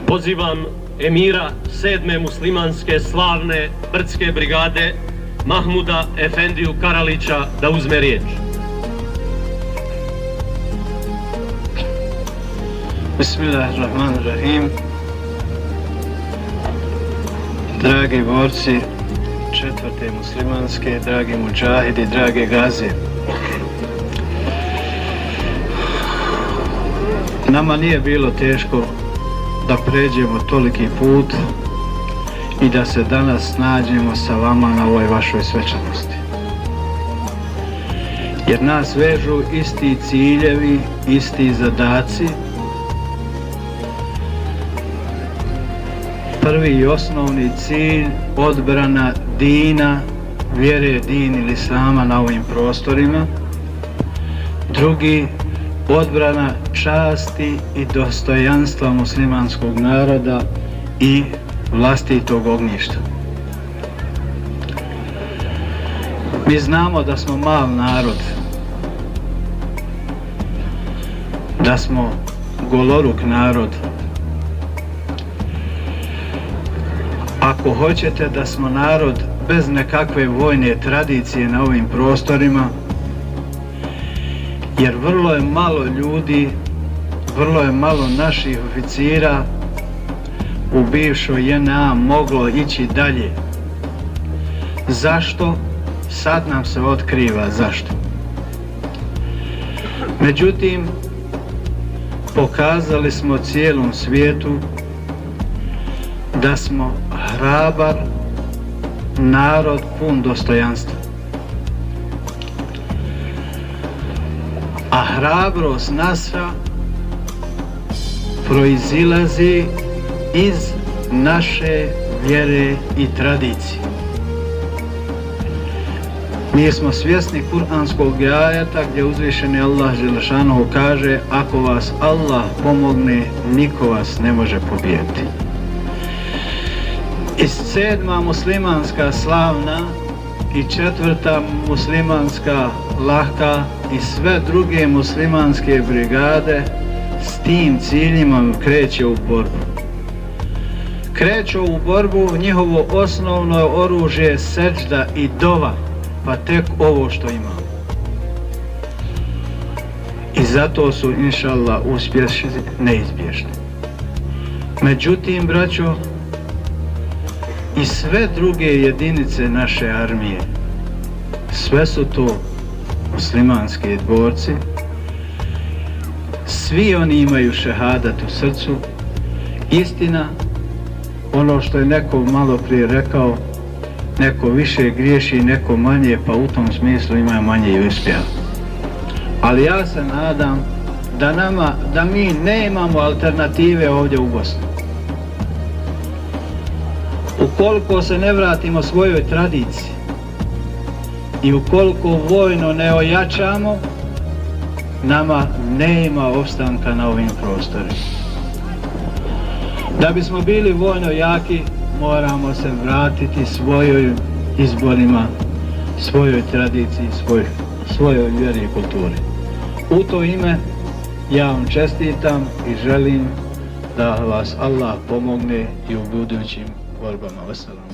Pozivam emira 7. muslimanske slavne brdske brigade Mahmuda Efendiju Karalića da uzme riječ. Bismillahirrahmanirrahim. Dragi borci 4. muslimanske, dragi muđahidi, drage gaze. Nama nije bilo teško da pređemo toliki put i da se danas nađemo sa vama na ovoj vašoj svečanosti. Jer nas vežu isti ciljevi, isti zadaci. Prvi i osnovni cilj odbrana dina, vjere din ili islama na ovim prostorima. Drugi, odbrana časti i dostojanstva muslimanskog naroda i vlastitog ognjišta. Mi znamo da smo mal narod, da smo goloruk narod. Ako hoćete da smo narod bez nekakve vojne tradicije na ovim prostorima, jer vrlo je malo ljudi, vrlo je malo naših oficira u bivšoj JNA moglo ići dalje. Zašto? Sad nam se otkriva zašto. Međutim, pokazali smo cijelom svijetu da smo hrabar narod pun dostojanstva. A hrabrost naša proizilazi iz naše vjere i tradicije. Mi smo svjesni kuranskog ajeta gdje uzvišeni Allah dželešanohu kaže: ako vas Allah pomogne, niko vas ne može pobijediti. I 7. muslimanska slavna i 4. muslimanska lahka i sve druge muslimanske brigade s tim ciljima kreće u borbu. Kreću u borbu, njihovo osnovno oružje je seđda i dova, pa tek ovo što imamo. I zato su inšallah uspješni neizbježni. Međutim, braćo, i sve druge jedinice naše armije, sve su to muslimanski borci, svi oni imaju šehadat u srcu. Istina, ono što je neko malo prije rekao, neko više griješi, neko manje, pa u tom smislu ima manje i uspjeha. Ali ja se nadam da mi ne imamo alternative ovdje u Bosni. Ukoliko se ne vratimo svojoj tradiciji i ukoliko vojno ne ojačamo, nama nema opstanka na ovim prostorima. Da bismo bili vojno jaki, moramo se vratiti svojoj izborima, svojoj tradiciji, svojoj vjeri i kulturi. U to ime ja vam čestitam i želim da vas Allah pomogne i u budućim borbama. Vesselam.